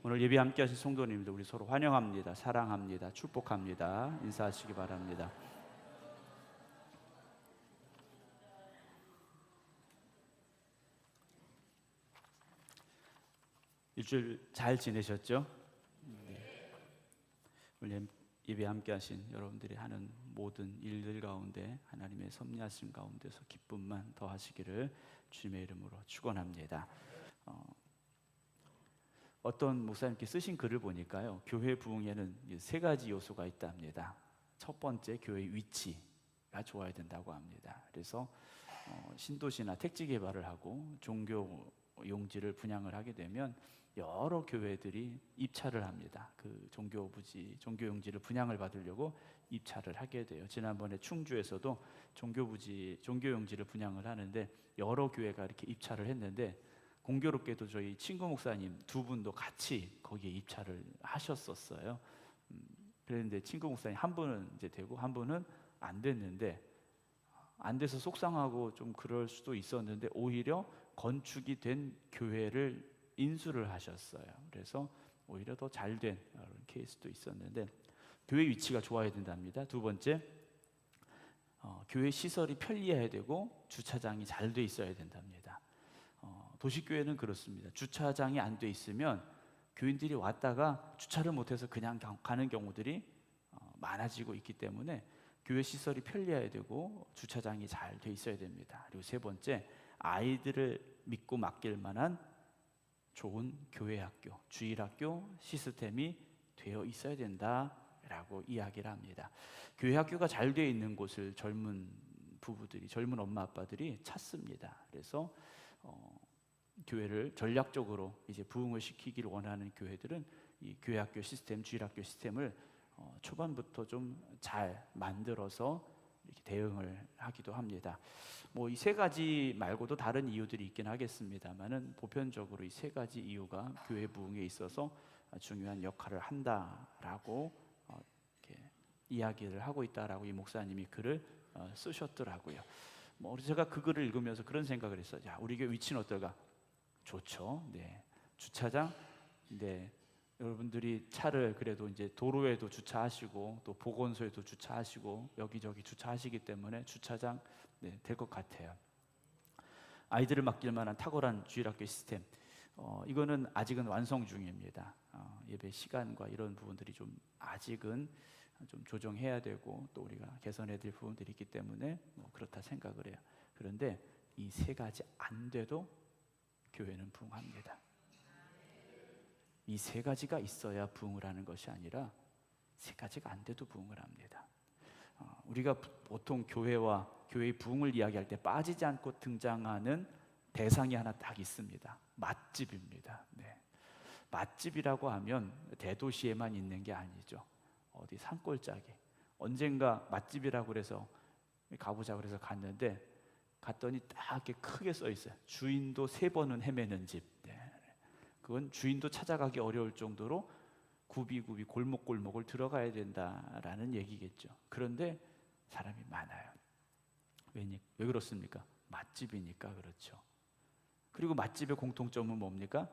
오늘 예배 함께 하신 성도님들 우리 서로 환영합니다. 사랑합니다. 축복합니다. 인사하시기 바랍니다. 일주일 잘 지내셨죠? 네. 오늘 예배 함께 하신 여러분들이 하는 모든 일들 가운데 하나님의 섭리하심 가운데서 기쁨만 더하시기를 주님의 이름으로 축원합니다. 어떤 목사님께 쓰신 글을 보니까요, 교회 부흥에는 세 가지 요소가 있답니다. 첫 번째, 교회의 위치가 좋아야 된다고 합니다. 그래서 신도시나 택지 개발을 하고 종교 용지를 분양을 하게 되면 여러 교회들이 입찰을 합니다. 그 종교 부지, 종교 용지를 분양을 받으려고 입찰을 하게 돼요. 지난번에 충주에서도 종교 부지, 종교 용지를 분양을 하는데 여러 교회가 이렇게 입찰을 했는데, 공교롭게도 저희 친구 목사님 두 분도 같이 거기에 입찰을 하셨었어요. 그런데 친구 목사님 한 분은 이제 되고 한 분은 안 됐는데, 안 돼서 속상하고 좀 그럴 수도 있었는데 오히려 건축이 된 교회를 인수를 하셨어요. 그래서 오히려 더 잘된 그런 케이스도 있었는데, 교회 위치가 좋아야 된답니다. 두 번째, 교회 시설이 편리해야 되고 주차장이 잘 돼 있어야 된답니다. 도시교회는 그렇습니다. 주차장이 안 돼 있으면 교인들이 왔다가 주차를 못해서 그냥 가는 경우들이 많아지고 있기 때문에 교회 시설이 편리해야 되고 주차장이 잘 돼 있어야 됩니다. 그리고 세 번째, 아이들을 믿고 맡길 만한 좋은 교회학교, 주일학교 시스템이 되어 있어야 된다라고 이야기를 합니다. 교회학교가 잘 되어 있는 곳을 젊은 부부들이, 젊은 엄마 아빠들이 찾습니다. 그래서 교회를 전략적으로 이제 부흥을 시키기를 원하는 교회들은 이 교회학교 시스템, 주일학교 시스템을 초반부터 좀 잘 만들어서 이렇게 대응을 하기도 합니다. 뭐 이 세 가지 말고도 다른 이유들이 있긴 하겠습니다만은 보편적으로 이 세 가지 이유가 교회 부흥에 있어서 중요한 역할을 한다라고 이렇게 이야기를 하고 있다라고 이 목사님이 글을 쓰셨더라고요. 뭐 제가 그 글을 읽으면서 그런 생각을 했어요. 자, 우리 교회 위치는 어떨까? 좋죠. 네. 주차장. 네. 여러분들이 차를 그래도 이제 도로에도 주차하시고 또 보건소에도 주차하시고 여기저기 주차하시기 때문에 주차장 될 것 같아요. 아이들을 맡길 만한 탁월한 주일학교 시스템. 이거는 아직은 완성 중입니다. 예배 시간과 이런 부분들이 좀 아직은 좀 조정해야 되고 또 우리가 개선해야 될 부분들이 있기 때문에 그렇다 생각을 해요. 그런데 이 세 가지 안 돼도 교회는 부흥합니다. 이 세 가지가 있어야 부흥을 하는 것이 아니라 세 가지가 안 돼도 부흥을 합니다. 우리가 보통 교회와 교회의 부흥을 이야기할 때 빠지지 않고 등장하는 대상이 하나 딱 있습니다. 맛집입니다. 네. 맛집이라고 하면 대도시에만 있는 게 아니죠. 어디 산골짜기, 언젠가 맛집이라고 그래서 가보자 그래서 갔는데 갔더니 딱 이렇게 크게 써 있어요. 주인도 3번은 헤매는 집. 네. 그건 주인도 찾아가기 어려울 정도로 굽이굽이 골목골목을 들어가야 된다라는 얘기겠죠. 그런데 사람이 많아요. 왜 그렇습니까? 맛집이니까 그렇죠. 그리고 맛집의 공통점은 뭡니까?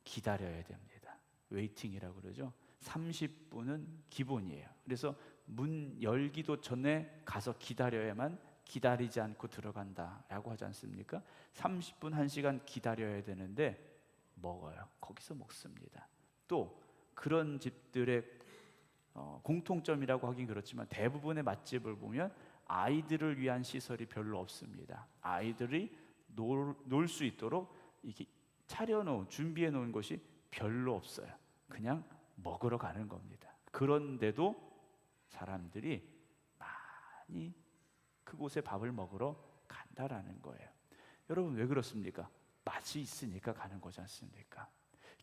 기다려야 됩니다. 웨이팅이라고 그러죠. 30분은 기본이에요. 그래서 문 열기도 전에 가서 기다려야만, 기다리지 않고 들어간다라고 하지 않습니까? 30분, 1시간 기다려야 되는데 먹어요. 거기서 먹습니다. 또 그런 집들의 공통점이라고 하긴 그렇지만 대부분의 맛집을 보면 아이들을 위한 시설이 별로 없습니다. 아이들이 놀 수 있도록 이렇게 차려놓은, 준비해 놓은 것이 별로 없어요. 그냥 먹으러 가는 겁니다. 그런데도 사람들이 많이 그곳에 밥을 먹으러 간다라는 거예요. 여러분 왜 그렇습니까? 맛이 있으니까 가는 거지 않습니까?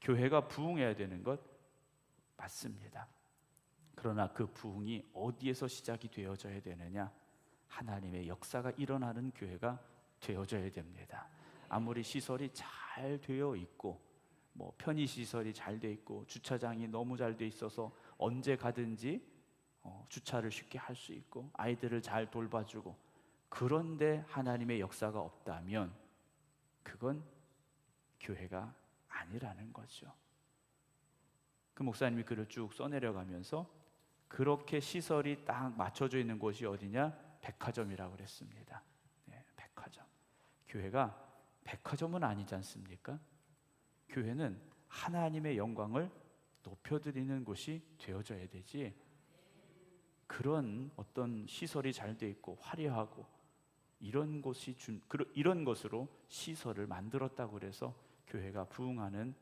교회가 부흥해야 되는 것 맞습니다. 그러나 그 부흥이 어디에서 시작이 되어져야 되느냐? 하나님의 역사가 일어나는 교회가 되어져야 됩니다. 아무리 시설이 잘 되어 있고 뭐 편의시설이 잘 되어 있고 주차장이 너무 잘 되어 있어서 언제 가든지 주차를 쉽게 할 수 있고 아이들을 잘 돌봐주고, 그런데 하나님의 역사가 없다면 그건 교회가 아니라는 거죠. 그 목사님이 글을 쭉 써내려가면서 그렇게 시설이 딱 맞춰져 있는 곳이 어디냐? 백화점이라고 그랬습니다. 네, 백화점. 교회가 백화점은 아니지 않습니까? 교회는 하나님의 영광을 높여드리는 곳이 되어져야 되지, 그런 어떤 시설이 잘 돼 있고 화려하고 이런 것으로 시설을 만들었다고 그래서 교회가 부흥하는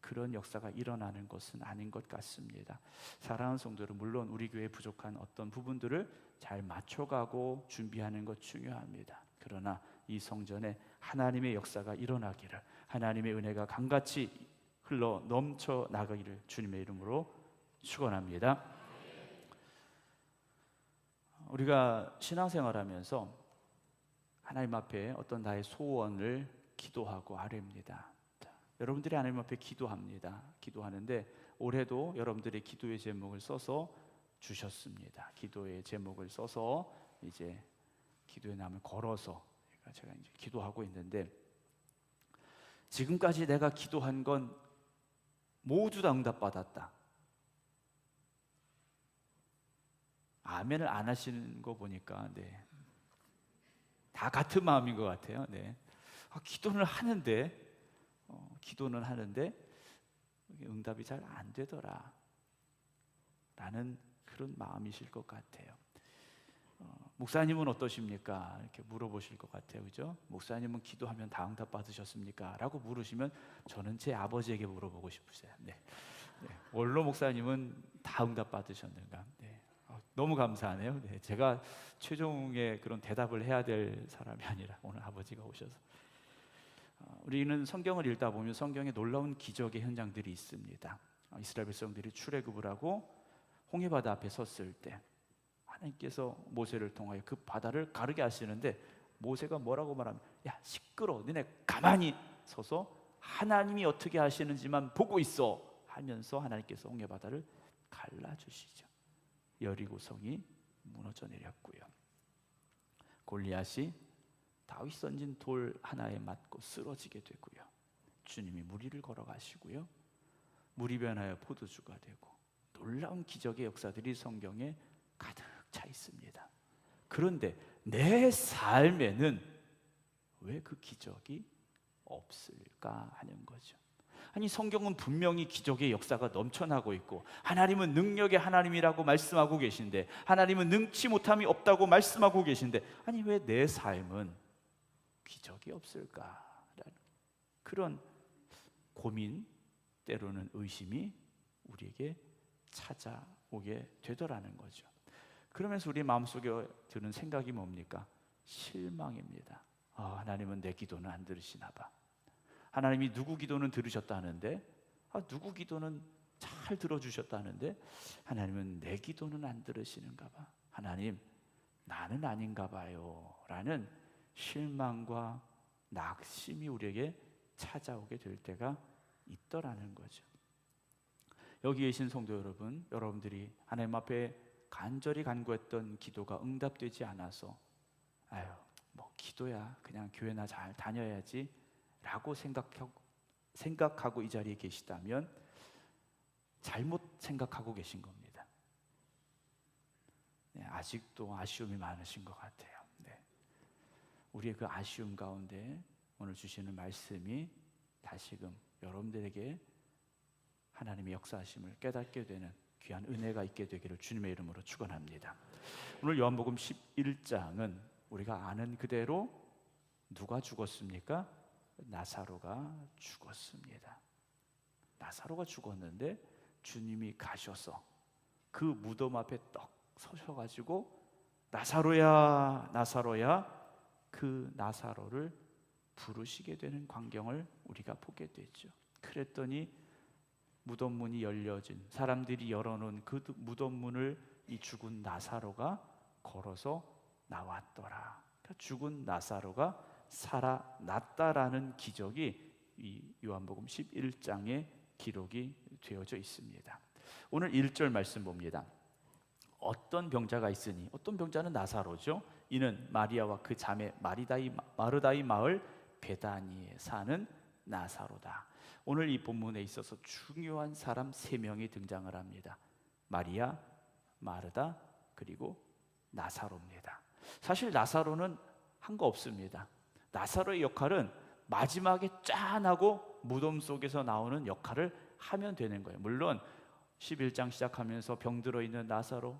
그런 역사가 일어나는 것은 아닌 것 같습니다. 사랑하는 성도들, 물론 우리 교회에 부족한 어떤 부분들을 잘 맞춰가고 준비하는 것 중요합니다. 그러나 이 성전에 하나님의 역사가 일어나기를, 하나님의 은혜가 강같이 흘러 넘쳐 나가기를 주님의 이름으로 축원합니다. 우리가 신앙생활하면서 하나님 앞에 어떤 나의 소원을 기도하고 아뢰입니다. 여러분들이 하나님 앞에 기도합니다. 기도하는데 올해도 여러분들의 기도의 제목을 써서 주셨습니다. 기도의 제목을 써서 이제 기도의 남을 걸어서 제가 이제 기도하고 있는데, 지금까지 내가 기도한 건 모두 다 응답받았다. 아멘을 안 하시는 거 보니까 다 같은 마음인 것 같아요. 기도는 하는데 응답이 잘 안 되더라 라는 그런 마음이실 것 같아요. 목사님은 어떠십니까? 이렇게 물어보실 것 같아요. 그죠? 목사님은 기도하면 다 응답 받으셨습니까? 라고 물으시면 저는 제 아버지에게 물어보고 싶으세요. 원로 목사님은 다 응답 받으셨는가? 너무 감사하네요. 제가 최종의 그런 대답을 해야 될 사람이 아니라 오늘 아버지가 오셔서, 우리는 성경을 읽다 보면 성경에 놀라운 기적의 현장들이 있습니다. 이스라엘 백성들이 출애굽을 하고 홍해바다 앞에 섰을 때 하나님께서 모세를 통하여 그 바다를 가르게 하시는데, 모세가 뭐라고 말하면, 야 시끄러, 너네 가만히 서서 하나님이 어떻게 하시는지만 보고 있어 하면서 하나님께서 홍해바다를 갈라주시죠. 여리고성이 무너져 내렸고요. 골리앗이 다윗 던진 돌 하나에 맞고 쓰러지게 되고요. 주님이 물 위를 걸어가시고요. 물이 변하여 포도주가 되고, 놀라운 기적의 역사들이 성경에 가득 차 있습니다. 그런데 내 삶에는 왜 그 기적이 없을까 하는 거죠. 아니, 성경은 분명히 기적의 역사가 넘쳐나고 있고 하나님은 능력의 하나님이라고 말씀하고 계신데, 하나님은 능치 못함이 없다고 말씀하고 계신데, 아니 왜 내 삶은 기적이 없을까라는 그런 고민, 때로는 의심이 우리에게 찾아오게 되더라는 거죠. 그러면서 우리 마음속에 드는 생각이 뭡니까? 실망입니다. 하나님은 내 기도는 안 들으시나 봐. 하나님이 누구 기도는 들으셨다는데, 누구 기도는 잘 들어주셨다는데 하나님은 내 기도는 안 들으시는가 봐. 하나님, 나는 아닌가 봐요 라는 실망과 낙심이 우리에게 찾아오게 될 때가 있더라는 거죠. 여기 계신 성도 여러분, 여러분들이 하나님 앞에 간절히 간구했던 기도가 응답되지 않아서 기도야 그냥 교회나 잘 다녀야지 라고 생각하고 이 자리에 계시다면 잘못 생각하고 계신 겁니다. 아직도 아쉬움이 많으신 것 같아요. 우리의 그 아쉬움 가운데 오늘 주시는 말씀이 다시금 여러분들에게 하나님의 역사하심을 깨닫게 되는 귀한 은혜가 있게 되기를 주님의 이름으로 축원합니다. 오늘 요한복음 11장은 우리가 아는 그대로 누가 죽었습니까? 나사로가 죽었습니다. 나사로가 죽었는데 주님이 가셔서 그 무덤 앞에 떡 서셔가지고 나사로야 나사로야, 그 나사로를 부르시게 되는 광경을 우리가 보게 되죠. 그랬더니 무덤 문이 열려진, 사람들이 열어놓은 그 무덤 문을 이 죽은 나사로가 걸어서 나왔더라. 그러니까 죽은 나사로가 살아났다라는 기적이 이 요한복음 11장에 기록이 되어져 있습니다. 오늘 1절 말씀 봅니다. 어떤 병자가 있으니, 어떤 병자는 나사로죠. 이는 마리아와 그 자매 마르다의 마을 베다니에 사는 나사로다. 오늘 이 본문에 있어서 중요한 사람 3명이 등장을 합니다. 마리아, 마르다, 그리고 나사로입니다. 사실 나사로는 한 거 없습니다. 나사로의 역할은 마지막에 짠하고 무덤 속에서 나오는 역할을 하면 되는 거예요. 물론 11장 시작하면서 병들어 있는 나사로,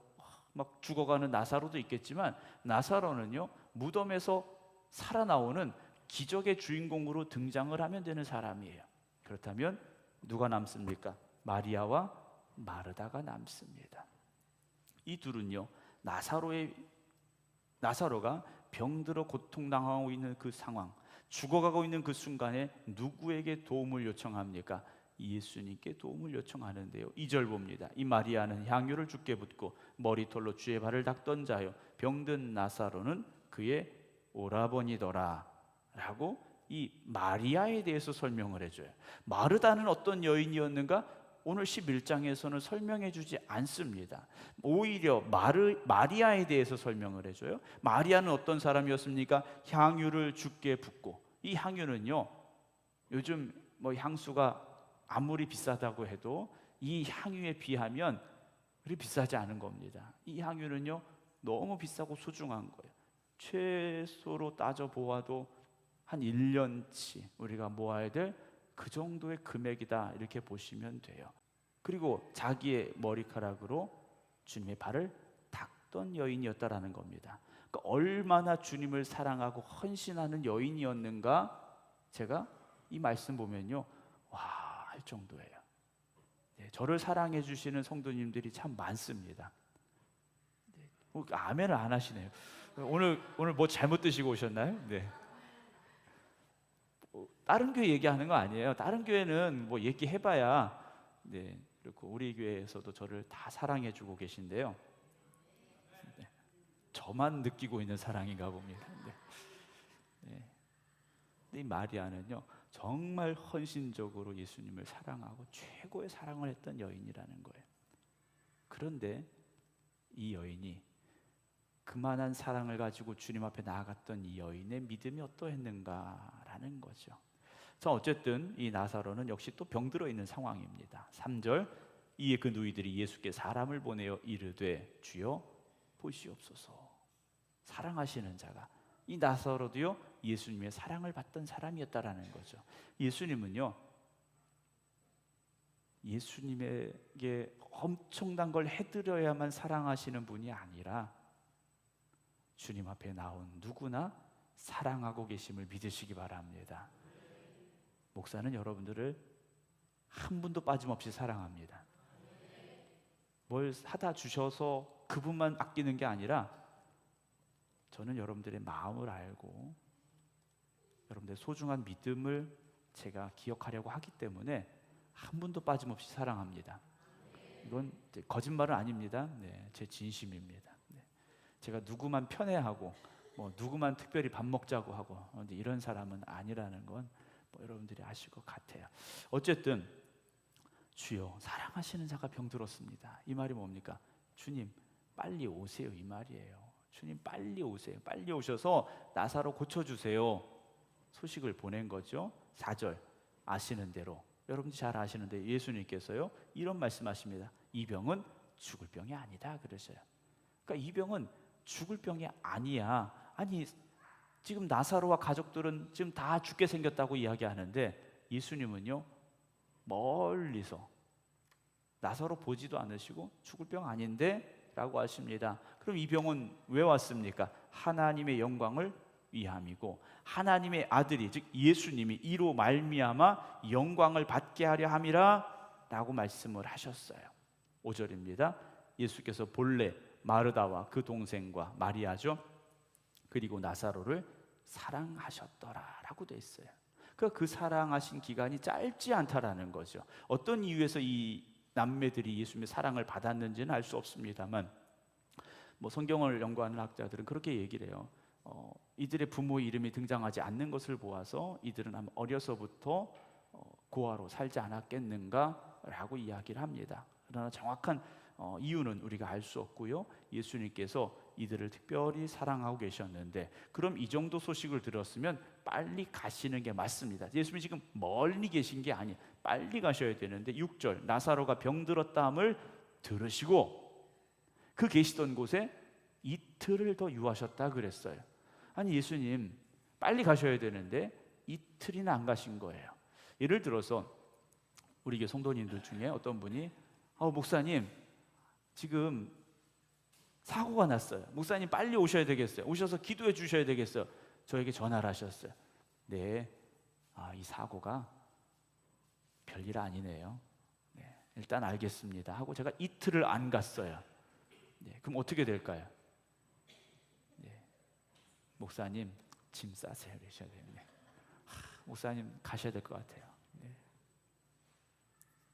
막 죽어가는 나사로도 있겠지만, 나사로는요 무덤에서 살아나오는 기적의 주인공으로 등장을 하면 되는 사람이에요. 그렇다면 누가 남습니까? 마리아와 마르다가 남습니다. 이 둘은요 나사로가 병들어 고통당하고 있는 그 상황, 죽어가고 있는 그 순간에 누구에게 도움을 요청합니까? 예수님께 도움을 요청하는데요. 2절 봅니다. 이 마리아는 향유를 주께 붓고 머리털로 주의 발을 닦던 자요, 병든 나사로는 그의 오라버니더라 라고 이 마리아에 대해서 설명을 해줘요. 마르다는 어떤 여인이었는가? 오늘 11장에서는 설명해 주지 않습니다. 오히려 마리아에 대해서 설명을 해줘요. 마리아는 어떤 사람이었습니까? 향유를 주께 붓고, 이 향유는요 요즘 뭐 향수가 아무리 비싸다고 해도 이 향유에 비하면 그리 비싸지 않은 겁니다. 이 향유는요 너무 비싸고 소중한 거예요. 최소로 따져 보아도 한 1년치 우리가 모아야 될 그 정도의 금액이다, 이렇게 보시면 돼요. 그리고 자기의 머리카락으로 주님의 발을 닦던 여인이었다라는 겁니다. 그러니까 얼마나 주님을 사랑하고 헌신하는 여인이었는가, 제가 이 말씀 보면요 와 할 정도예요. 네, 저를 사랑해 주시는 성도님들이 참 많습니다. 네, 아멘을 안 하시네요. 오늘 뭐 잘못 드시고 오셨나요? 네. 다른 교회 얘기하는 거 아니에요. 다른 교회는 뭐 얘기해봐야, 네, 그렇고 우리 교회에서도 저를 다 사랑해주고 계신데요. 네, 저만 느끼고 있는 사랑인가 봅니다. 네. 네. 이 마리아는요 정말 헌신적으로 예수님을 사랑하고 최고의 사랑을 했던 여인이라는 거예요. 그런데 이 여인이, 그만한 사랑을 가지고 주님 앞에 나아갔던 이 여인의 믿음이 어떠했는가라는 거죠. 자, 어쨌든 이 나사로는 역시 또 병들어 있는 상황입니다. 3절, 이에 그 누이들이 예수께 사람을 보내어 이르되 주여 보시옵소서. 사랑하시는 자가, 이 나사로도요 예수님의 사랑을 받던 사람이었다라는 거죠. 예수님은요 예수님에게 엄청난 걸 해드려야만 사랑하시는 분이 아니라 주님 앞에 나온 누구나 사랑하고 계심을 믿으시기 바랍니다. 목사는 여러분들을 한 분도 빠짐없이 사랑합니다. 뭘 사다 주셔서 그분만 아끼는 게 아니라 저는 여러분들의 마음을 알고 여러분들의 소중한 믿음을 제가 기억하려고 하기 때문에 한 분도 빠짐없이 사랑합니다. 이건 거짓말은 아닙니다. 네, 제 진심입니다. 네. 제가 누구만 편애하고 뭐 누구만 특별히 밥 먹자고 하고 이런 사람은 아니라는 건 뭐 여러분들이 아실 것 같아요. 어쨌든 주여 사랑하시는 자가 병들었습니다. 이 말이 뭡니까? 주님 빨리 오세요, 이 말이에요. 주님 빨리 오세요. 빨리 오셔서 나사로 고쳐주세요. 소식을 보낸 거죠. 4절, 아시는 대로, 여러분들이 잘 아시는 대로 예수님께서요 이런 말씀하십니다. 이 병은 죽을 병이 아니다 그러셔요. 그러니까 이 병은 죽을 병이 아니야. 아니 지금 나사로와 가족들은 지금 다 죽게 생겼다고 이야기하는데 예수님은요 멀리서 나사로 보지도 않으시고 죽을 병 아닌데 라고 하십니다. 그럼 이 병은 왜 왔습니까? 하나님의 영광을 위함이고 하나님의 아들이 즉 예수님이 이로 말미암아 영광을 받게 하려 함이라 라고 말씀을 하셨어요. 5절입니다. 예수께서 본래 마르다와 그 동생과 마리아죠, 그리고 나사로를 사랑하셨더라 라고 돼 있어요. 그 사랑하신 기간이 짧지 않다라는 거죠. 어떤 이유에서 이 남매들이 예수님의 사랑을 받았는지는 알 수 없습니다만 뭐 성경을 연구하는 학자들은 그렇게 얘기를 해요. 이들의 부모의 이름이 등장하지 않는 것을 보아서 이들은 아마 어려서부터 고아로 살지 않았겠는가 라고 이야기를 합니다. 그러나 정확한 이유는 우리가 알 수 없고요. 예수님께서 이들을 특별히 사랑하고 계셨는데 그럼 이 정도 소식을 들었으면 빨리 가시는 게 맞습니다. 예수님이 지금 멀리 계신 게 아니에요. 빨리 가셔야 되는데 6절 나사로가 병들었다함을 들으시고 그 계시던 곳에 이틀을 더 유하셨다 그랬어요. 아니 예수님 빨리 가셔야 되는데 이틀이나 안 가신 거예요. 예를 들어서 우리 교회 성도님들 중에 어떤 분이 목사님 지금 사고가 났어요. 목사님 빨리 오셔야 되겠어요. 오셔서 기도해 주셔야 되겠어요. 저에게 전화를 하셨어요. 네, 이 사고가 별일 아니네요. 네, 일단 알겠습니다 하고 제가 이틀을 안 갔어요. 네, 그럼 어떻게 될까요? 네, 목사님 짐 싸세요 이러셔야 되는데 목사님 가셔야 될 것 같아요. 네.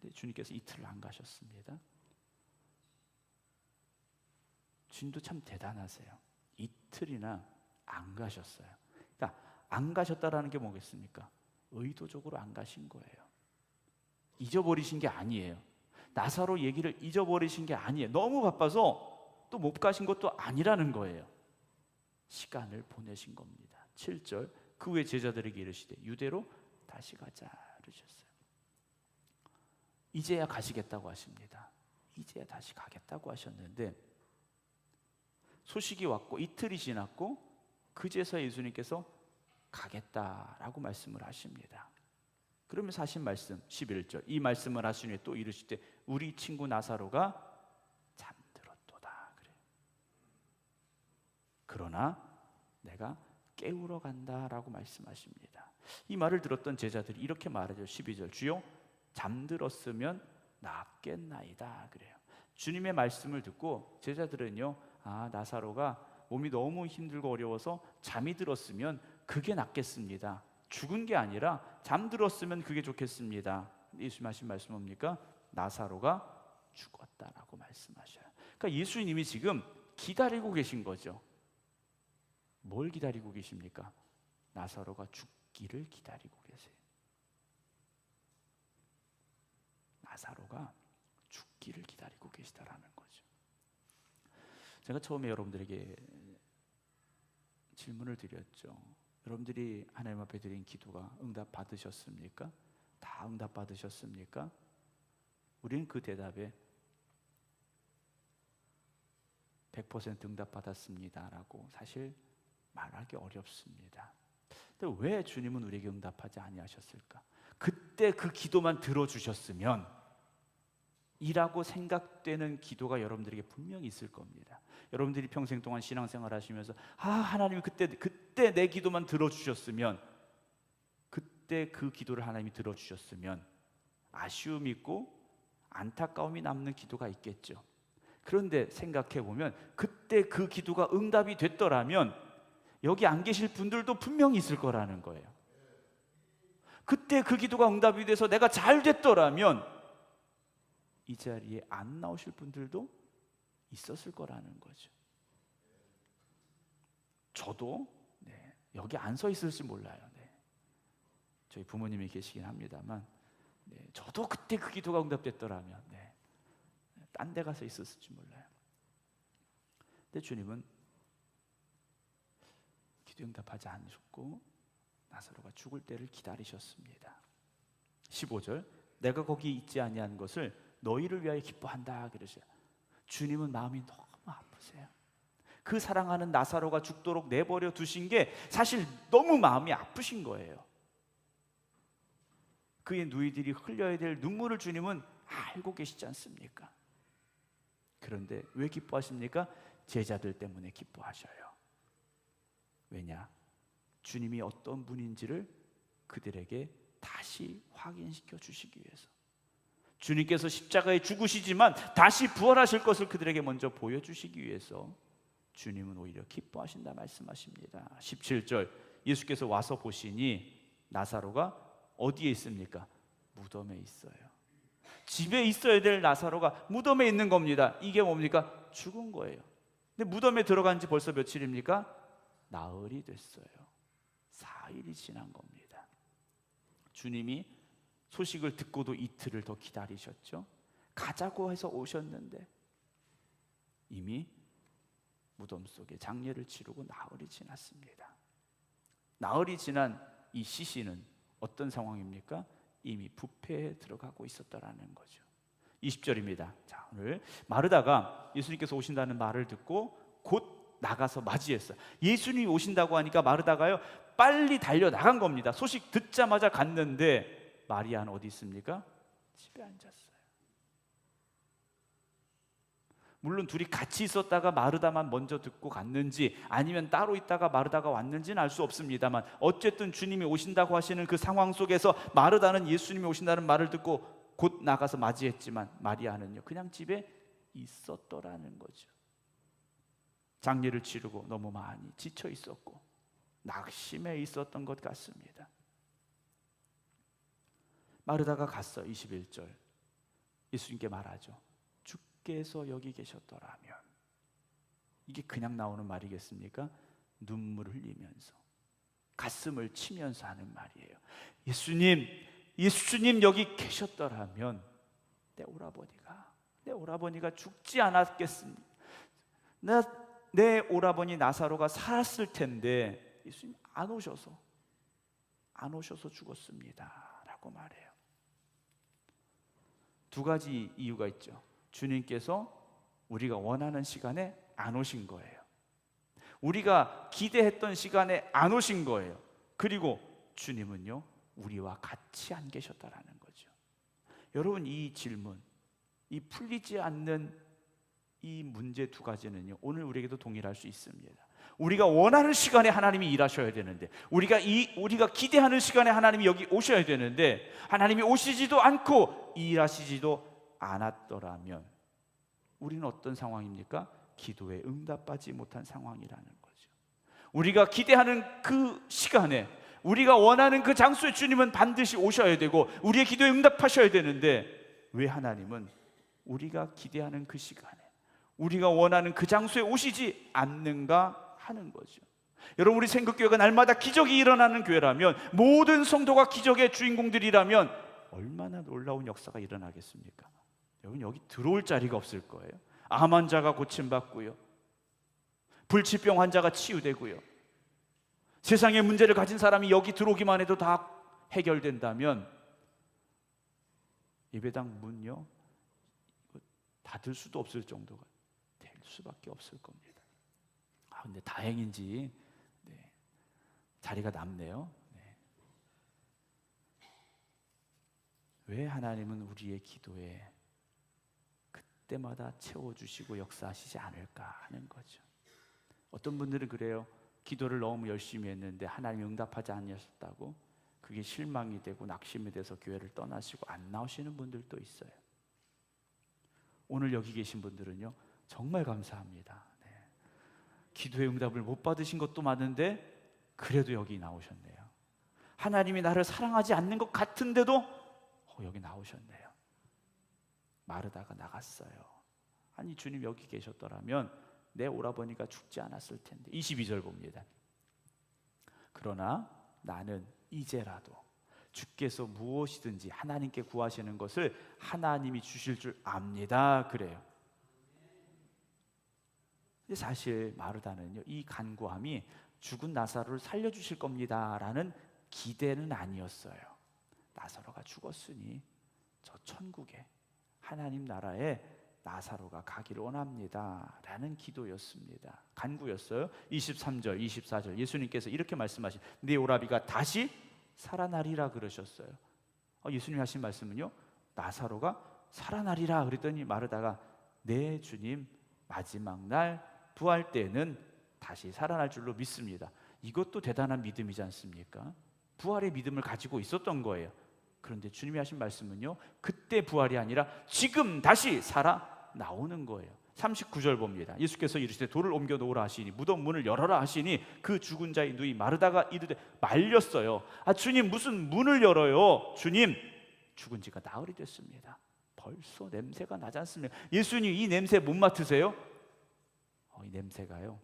네, 주님께서 이틀을 안 가셨습니다. 주님도 참 대단하세요. 이틀이나 안 가셨어요. 그러니까 안 가셨다라는 게 뭐겠습니까? 의도적으로 안 가신 거예요. 잊어버리신 게 아니에요. 나사로 얘기를 잊어버리신 게 아니에요. 너무 바빠서 또 못 가신 것도 아니라는 거예요. 시간을 보내신 겁니다. 7절 그 후에 제자들에게 이르시되 유대로 다시 가자 그러셨어요. 이제야 가시겠다고 하십니다. 이제야 다시 가겠다고 하셨는데 소식이 왔고 이틀이 지났고 그제서 예수님께서 가겠다라고 말씀을 하십니다. 그러면서 하신 말씀 11절 이 말씀을 하신 후에 또 이르시되 우리 친구 나사로가 잠들었도다 그래요. 그러나 내가 깨우러 간다라고 말씀하십니다. 이 말을 들었던 제자들이 이렇게 말하죠. 12절 주여 잠들었으면 낫겠나이다 그래요. 주님의 말씀을 듣고 제자들은요 나사로가 몸이 너무 힘들고 어려워서 잠이 들었으면 그게 낫겠습니다. 죽은 게 아니라 잠들었으면 그게 좋겠습니다. 예수님 하신 말씀 뭡니까? 나사로가 죽었다라고 말씀하셔요. 그러니까 예수님이 지금 기다리고 계신 거죠. 뭘 기다리고 계십니까? 나사로가 죽기를 기다리고 계세요. 나사로가 죽기를 기다리고 계시다라는 거죠. 제가 처음에 여러분들에게 질문을 드렸죠. 여러분들이 하나님 앞에 드린 기도가 응답 받으셨습니까? 다 응답 받으셨습니까? 우리는 그 대답에 100% 응답 받았습니다라고 사실 말하기 어렵습니다. 근데 왜 주님은 우리에게 응답하지 아니하셨을까? 그때 그 기도만 들어주셨으면 이라고 생각되는 기도가 여러분들에게 분명히 있을 겁니다. 여러분들이 평생 동안 신앙생활 하시면서 하나님이 그때 내 기도만 들어주셨으면, 그때 그 기도를 하나님이 들어주셨으면 아쉬움이 있고 안타까움이 남는 기도가 있겠죠. 그런데 생각해보면 그때 그 기도가 응답이 됐더라면 여기 안 계실 분들도 분명히 있을 거라는 거예요. 그때 그 기도가 응답이 돼서 내가 잘 됐더라면 이 자리에 안 나오실 분들도 있었을 거라는 거죠. 저도 여기 안 서 있을지 몰라요. 저희 부모님이 계시긴 합니다만 저도 그때 그 기도가 응답됐더라면 딴 데 가서 있었을지 몰라요. 근데 주님은 기도 응답하지 않으셨고 나사로가 죽을 때를 기다리셨습니다. 15절 내가 거기 있지 아니한 것을 너희를 위하여 기뻐한다 그러셔요. 주님은 마음이 너무 아프세요. 그 사랑하는 나사로가 죽도록 내버려 두신 게 사실 너무 마음이 아프신 거예요. 그의 누이들이 흘려야 될 눈물을 주님은 알고 계시지 않습니까? 그런데 왜 기뻐하십니까? 제자들 때문에 기뻐하셔요. 왜냐? 주님이 어떤 분인지를 그들에게 다시 확인시켜 주시기 위해서. 주님께서 십자가에 죽으시지만 다시 부활하실 것을 그들에게 먼저 보여주시기 위해서 주님은 오히려 기뻐하신다 말씀하십니다. 17절 예수께서 와서 보시니 나사로가 어디에 있습니까? 무덤에 있어요. 집에 있어야 될 나사로가 무덤에 있는 겁니다. 이게 뭡니까? 죽은 거예요. 근데 무덤에 들어간 지 벌써 며칠입니까? 나흘이 됐어요. 4일이 지난 겁니다. 주님이 소식을 듣고도 이틀을 더 기다리셨죠. 가자고 해서 오셨는데 이미 무덤 속에 장례를 치르고 나흘이 지났습니다. 나흘이 지난 이 시신은 어떤 상황입니까? 이미 부패에 들어가고 있었다라는 거죠. 20절입니다. 자, 오늘 마르다가 예수님께서 오신다는 말을 듣고 곧 나가서 맞이했어요. 예수님이 오신다고 하니까 마르다가요 빨리 달려 나간 겁니다. 소식 듣자마자 갔는데 마리아는 어디 있습니까? 집에 앉았어요. 물론 둘이 같이 있었다가 마르다만 먼저 듣고 갔는지 아니면 따로 있다가 마르다가 왔는지는 알 수 없습니다만 어쨌든 주님이 오신다고 하시는 그 상황 속에서 마르다는 예수님이 오신다는 말을 듣고 곧 나가서 맞이했지만 마리아는요 그냥 집에 있었더라는 거죠. 장례를 치르고 너무 많이 지쳐 있었고 낙심해 있었던 것 같습니다. 마르다가 갔어. 21절 예수님께 말하죠. 주께서 여기 계셨더라면. 이게 그냥 나오는 말이겠습니까? 눈물을 흘리면서 가슴을 치면서 하는 말이에요. 예수님 여기 계셨더라면 내 오라버니가 죽지 않았겠습니까? 내 오라버니 나사로가 살았을 텐데 예수님 안 오셔서 죽었습니다 라고 말해요. 두 가지 이유가 있죠. 주님께서 우리가 원하는 시간에 안 오신 거예요. 우리가 기대했던 시간에 안 오신 거예요. 그리고 주님은요 우리와 같이 안 계셨다라는 거죠. 여러분, 이 질문, 이 풀리지 않는 이 문제 두 가지는요 오늘 우리에게도 동일할 수 있습니다. 우리가 원하는 시간에 하나님이 일하셔야 되는데, 우리가 기대하는 시간에 하나님이 여기 오셔야 되는데 하나님이 오시지도 않고 일하시지도 않았더라면 우리는 어떤 상황입니까? 기도에 응답받지 못한 상황이라는 거죠. 우리가 기대하는 그 시간에, 우리가 원하는 그 장소에 주님은 반드시 오셔야 되고 우리의 기도에 응답하셔야 되는데 왜 하나님은 우리가 기대하는 그 시간에, 우리가 원하는 그 장소에 오시지 않는가 하는 거죠. 여러분, 우리 생각교회가 날마다 기적이 일어나는 교회라면, 모든 성도가 기적의 주인공들이라면 얼마나 놀라운 역사가 일어나겠습니까? 여러분, 여기 들어올 자리가 없을 거예요. 암 환자가 고침받고요, 불치병 환자가 치유되고요, 세상의 문제를 가진 사람이 여기 들어오기만 해도 다 해결된다면 예배당 문요 닫을 수도 없을 정도가 될 수밖에 없을 겁니다. 근데 다행인지 자리가 남네요. 왜 하나님은 우리의 기도에 그때마다 채워주시고 역사하시지 않을까 하는 거죠. 어떤 분들은 그래요. 기도를 너무 열심히 했는데 하나님이 응답하지 않으셨다고 그게 실망이 되고 낙심이 돼서 교회를 떠나시고 안 나오시는 분들도 있어요. 오늘 여기 계신 분들은요 정말 감사합니다. 기도의 응답을 못 받으신 것도 많은데 그래도 여기 나오셨네요. 하나님이 나를 사랑하지 않는 것 같은데도 여기 나오셨네요. 마르다가 나갔어요. 아니, 주님 여기 계셨더라면 내 오라버니가 죽지 않았을 텐데. 22절 봅니다. 그러나 나는 이제라도 주께서 무엇이든지 하나님께 구하시는 것을 하나님이 주실 줄 압니다. 그래요. 근데 사실 마르다는요 이 간구함이 죽은 나사로를 살려주실 겁니다 라는 기대는 아니었어요. 나사로가 죽었으니 저 천국에, 하나님 나라에 나사로가 가기를 원합니다 라는 기도였습니다. 간구였어요. 23절 24절 예수님께서 이렇게 말씀하신, 네 오라비가 다시 살아나리라 그러셨어요. 예수님이 하신 말씀은요 나사로가 살아나리라 그랬더니 마르다가 네 주님, 마지막 날 부활 때는 다시 살아날 줄로 믿습니다. 이것도 대단한 믿음이지 않습니까? 부활의 믿음을 가지고 있었던 거예요. 그런데 주님이 하신 말씀은요 그때 부활이 아니라 지금 다시 살아 나오는 거예요. 39절 봅니다. 예수께서 이르시되 돌을 옮겨 놓으라 하시니 무덤 문을 열어라 하시니 그 죽은 자의 누이 마르다가 이르되 말렸어요. 주님, 무슨 문을 열어요? 주님, 죽은 지가 나흘이 됐습니다. 벌써 냄새가 나지 않습니까? 예수님, 이 냄새 못 맡으세요? 이 냄새가요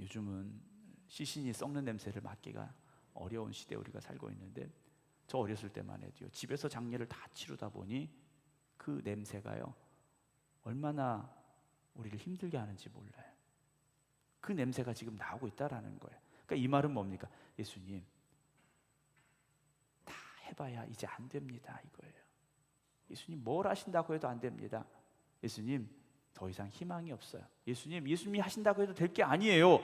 요즘은 시신이 썩는 냄새를 맡기가 어려운 시대에 우리가 살고 있는데, 저 어렸을 때만 해도요 집에서 장례를 다 치르다 보니 그 냄새가요 얼마나 우리를 힘들게 하는지 몰라요. 그 냄새가 지금 나오고 있다라는 거예요. 그러니까 이 말은 뭡니까? 예수님, 다 해봐야 이제 안 됩니다 이거예요. 예수님 뭘 하신다고 해도 안 됩니다. 예수님 더 이상 희망이 없어요. 예수님이 하신다고 해도 될 게 아니에요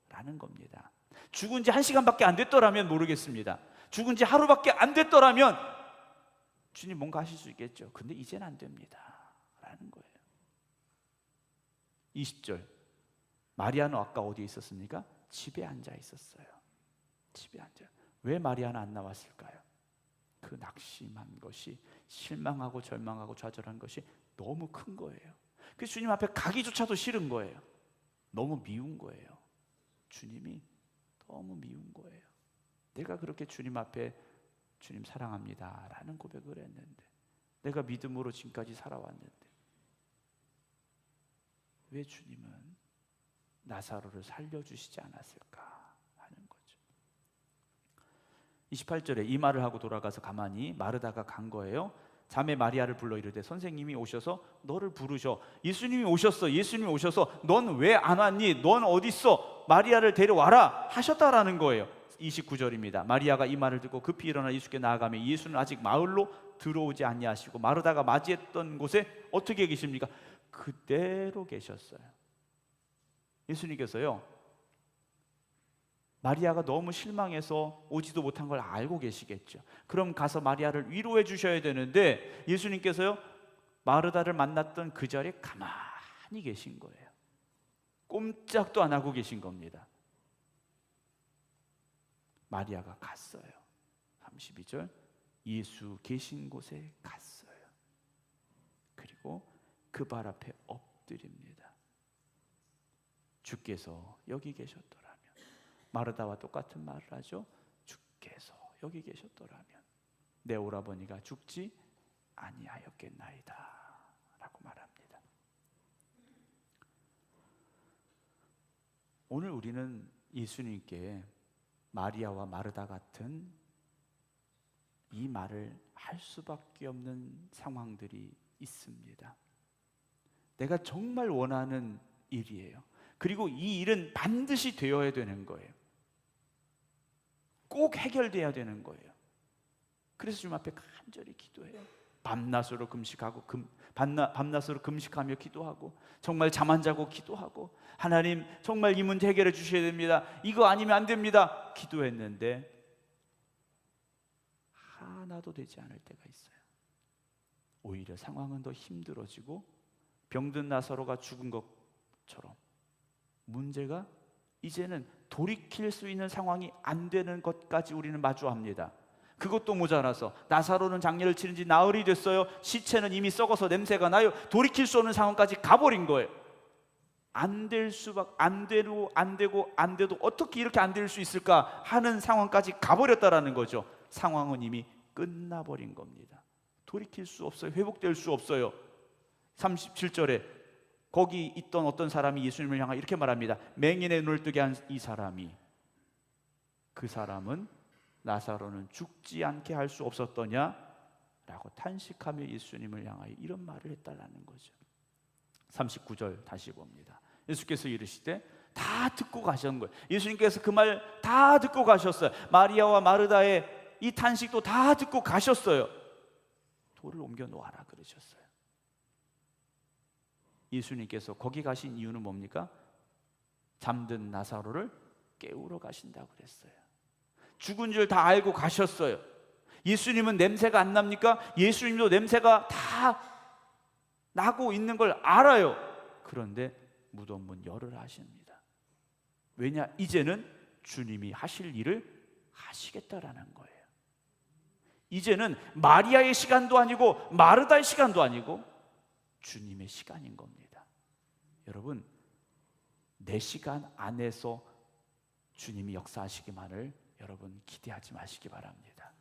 라는 겁니다. 죽은 지 1시간밖에 안 됐더라면 모르겠습니다. 죽은 지 하루밖에 안 됐더라면 주님 뭔가 하실 수 있겠죠. 근데 이제는 안 됩니다 라는 거예요. 20절, 마리아는 아까 어디에 있었습니까? 집에 앉아 있었어요. 집에 앉아. 왜 마리아는 안 나왔을까요? 그 낙심한 것이, 실망하고 절망하고 좌절한 것이 너무 큰 거예요. 그래서 주님 앞에 가기조차도 싫은 거예요. 너무 미운 거예요. 주님이 너무 미운 거예요. 내가 그렇게 주님 앞에 주님 사랑합니다 라는 고백을 했는데, 내가 믿음으로 지금까지 살아왔는데 왜 주님은 나사로를 살려주시지 않았을까 하는 거죠. 28절에 이 말을 하고 돌아가서 가만히 마르다가 간 거예요. 자매 마리아를 불러 이르되 선생님이 오셔서 너를 부르셔. 예수님이 오셔서 넌 왜 안 왔니? 넌 어디 있어? 마리아를 데려와라 하셨다라는 거예요. 29절입니다. 마리아가 이 말을 듣고 급히 일어나 예수께 나아가며 예수는 아직 마을로 들어오지 아니하시고 마르다가 맞이했던 곳에 어떻게 계십니까? 그대로 계셨어요. 예수님께서요, 마리아가 너무 실망해서 오지도 못한 걸 알고 계시겠죠. 그럼 가서 마리아를 위로해 주셔야 되는데 예수님께서요, 마르다를 만났던 그 자리에 가만히 계신 거예요. 꼼짝도 안 하고 계신 겁니다. 마리아가 갔어요. 32절, 예수 계신 곳에 갔어요. 그리고 그 발 앞에 엎드립니다. 주께서 여기 계셨더라면, 마르다와 똑같은 말을 하죠. 주께서 여기 계셨더라면 내 오라버니가 죽지 아니하였겠나이다 라고 말합니다. 오늘 우리는 예수님께 마리아와 마르다 같은 이 말을 할 수밖에 없는 상황들이 있습니다. 내가 정말 원하는 일이에요. 그리고 이 일은 반드시 되어야 되는 거예요. 꼭 해결돼야 되는 거예요. 그래서 주님 앞에 간절히 기도해요. 밤낮으로 금식하고 밤낮으로 금식하며 기도하고 정말 잠 안 자고 기도하고 하나님 정말 이 문제 해결해 주셔야 됩니다. 이거 아니면 안 됩니다. 기도했는데 하나도 되지 않을 때가 있어요. 오히려 상황은 더 힘들어지고 병든 나사로가 죽은 것처럼 문제가 이제는 돌이킬 수 있는 상황이 안 되는 것까지 우리는 마주합니다. 그것도 모자라서 나사로는 장례를 치른 지 나흘이 됐어요. 시체는 이미 썩어서 냄새가 나요. 돌이킬 수 없는 상황까지 가버린 거예요. 안 될 수밖에 안 돼도 어떻게 이렇게 안 될 수 있을까 하는 상황까지 가버렸다라는 거죠. 상황은 이미 끝나버린 겁니다. 돌이킬 수 없어요. 회복될 수 없어요. 37절에 거기 있던 어떤 사람이 예수님을 향하여 이렇게 말합니다. 맹인의 눈을 뜨게 한 이 사람이, 그 사람은 나사로는 죽지 않게 할 수 없었더냐? 라고 탄식하며 예수님을 향하여 이런 말을 했다라는 거죠. 39절 다시 봅니다. 예수께서 이르시되 다 듣고 가신 거예요. 예수님께서 그 말 다 듣고 가셨어요. 마리아와 마르다의 이 탄식도 다 듣고 가셨어요. 돌을 옮겨 놓아라 그러셨어요. 예수님께서 거기 가신 이유는 뭡니까? 잠든 나사로를 깨우러 가신다고 그랬어요. 죽은 줄 다 알고 가셨어요. 예수님은 냄새가 안 납니까? 예수님도 냄새가 다 나고 있는 걸 알아요. 그런데 무덤 문 열으라 하십니다. 왜냐? 이제는 주님이 하실 일을 하시겠다라는 거예요. 이제는 마리아의 시간도 아니고 마르다의 시간도 아니고 주님의 시간인 겁니다. 여러분, 내 시간 안에서 주님이 역사하시기만을 여러분 기대하지 마시기 바랍니다.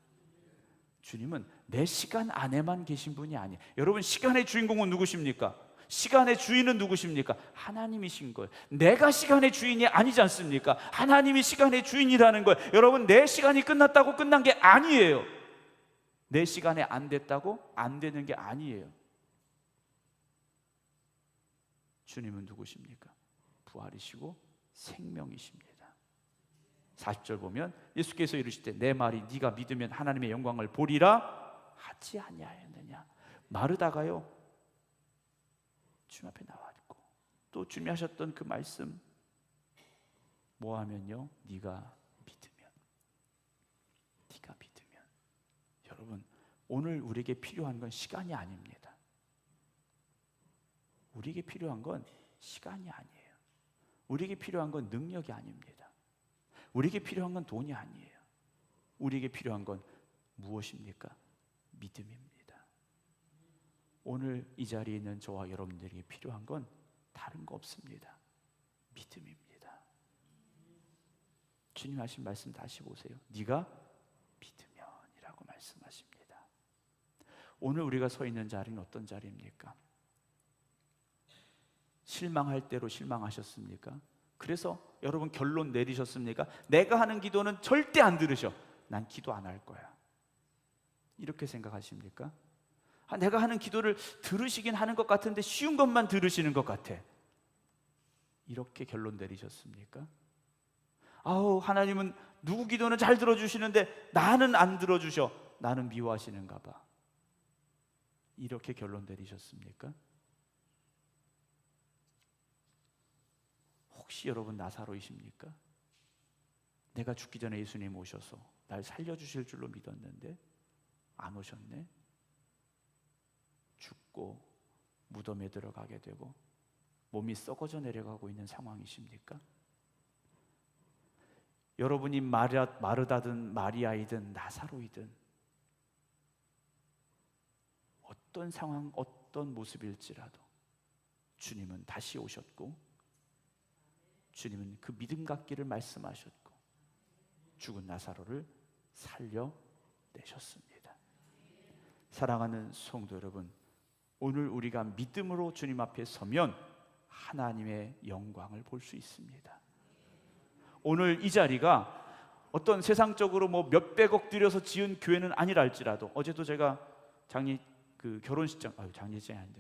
주님은 내 시간 안에만 계신 분이 아니에요. 여러분, 시간의 주인공은 누구십니까? 시간의 주인은 누구십니까? 하나님이신 거예요. 내가 시간의 주인이 아니지 않습니까? 하나님이 시간의 주인이라는 거예요. 여러분, 내 시간이 끝났다고 끝난 게 아니에요. 내 시간에 안 됐다고 안 되는 게 아니에요. 주님은 누구십니까? 부활이시고 생명이십니다. 40절 보면 예수께서 이르시되 내 말이 네가 믿으면 하나님의 영광을 보리라 하지 아니하였느냐. 마르다가요 주님 앞에 나왔고 또 주님이 하셨던 그 말씀 뭐 하면요, 네가 믿으면. 여러분, 오늘 우리에게 필요한 건 시간이 아닙니다. 우리에게 필요한 건 시간이 아니에요. 우리에게 필요한 건 능력이 아닙니다. 우리에게 필요한 건 돈이 아니에요. 우리에게 필요한 건 무엇입니까? 믿음입니다. 오늘 이 자리에 있는 저와 여러분들에게 필요한 건 다른 거 없습니다. 믿음입니다. 주님 하신 말씀 다시 보세요. 네가 믿으면이라고 말씀하십니다. 오늘 우리가 서 있는 자리는 어떤 자리입니까? 실망할 대로 실망하셨습니까? 그래서 여러분 결론 내리셨습니까? 내가 하는 기도는 절대 안 들으셔. 난 기도 안 할 거야. 이렇게 생각하십니까? 내가 하는 기도를 들으시긴 하는 것 같은데 쉬운 것만 들으시는 것 같아. 이렇게 결론 내리셨습니까? 아우, 하나님은 누구 기도는 잘 들어주시는데 나는 안 들어주셔. 나는 미워하시는가 봐. 이렇게 결론 내리셨습니까? 혹시 여러분 나사로이십니까? 내가 죽기 전에 예수님 오셔서 날 살려주실 줄로 믿었는데 안 오셨네. 죽고 무덤에 들어가게 되고 몸이 썩어져 내려가고 있는 상황이십니까? 여러분이 마르다든 마리아이든 나사로이든 어떤 상황, 어떤 모습일지라도 주님은 다시 오셨고 주님은 그 믿음 갖기를 말씀하셨고 죽은 나사로를 살려내셨습니다. 사랑하는 성도 여러분, 오늘 우리가 믿음으로 주님 앞에 서면 하나님의 영광을 볼 수 있습니다. 오늘 이 자리가 어떤 세상적으로 뭐 몇백억 들여서 지은 교회는 아니라 할지라도 어제도 제가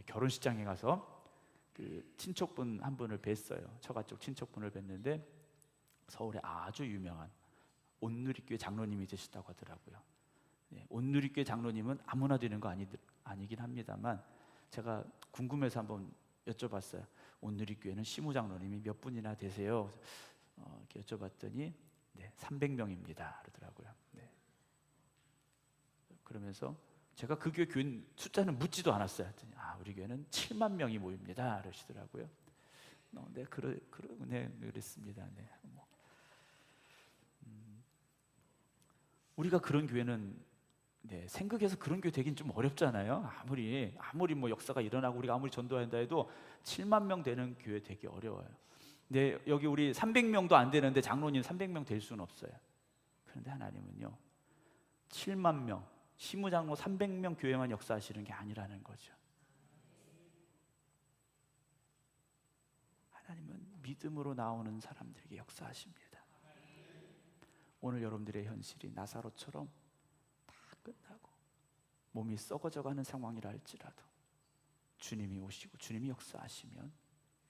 결혼식장에 가서 그 친척분 한 분을 뵀어요. 처가 쪽 친척분을 뵀는데 서울에 아주 유명한 온누리교회 장로님이 되시다고 하더라고요. 네, 온누리교회 장로님은 아무나 되는 거 아니긴 합니다만 제가 궁금해서 한번 여쭤봤어요. 온누리교회는 시무장로님이 몇 분이나 되세요? 이렇게 여쭤봤더니 300명입니다 그러더라고요. 네. 그러면서 제가 그 교회 숫자는 묻지도 않았어요. 우리 교회는 7만 명이 모입니다 그러시더라고요. 네, 그랬습니다. 네. 우리가 그런 교회는 생각해서 그런 교회 되긴 좀 어렵잖아요. 아무리 뭐 역사가 일어나고 우리가 아무리 전도한다 해도 7만 명 되는 교회 되기 어려워요. 근데 여기 우리 300명도 안 되는데 장로님 300명 될 수는 없어요. 그런데 하나님은요 7만 명, 시무장로 300명 교회만 역사하시는 게 아니라는 거죠. 하나님은 믿음으로 나오는 사람들에게 역사하십니다. 오늘 여러분들의 현실이 나사로처럼 다 끝나고 몸이 썩어져가는 상황이라 할지라도 주님이 오시고 주님이 역사하시면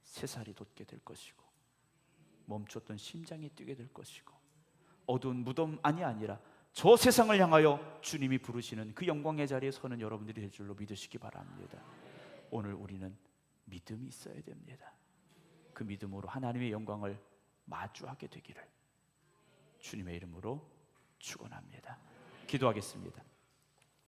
새살이 돋게 될 것이고 멈췄던 심장이 뛰게 될 것이고 어두운 무덤 아니라 저 세상을 향하여 주님이 부르시는 그 영광의 자리에 서는 여러분들이 될 줄로 믿으시기 바랍니다. 오늘 우리는 믿음이 있어야 됩니다. 그 믿음으로 하나님의 영광을 마주하게 되기를 주님의 이름으로 축원합니다. 기도하겠습니다.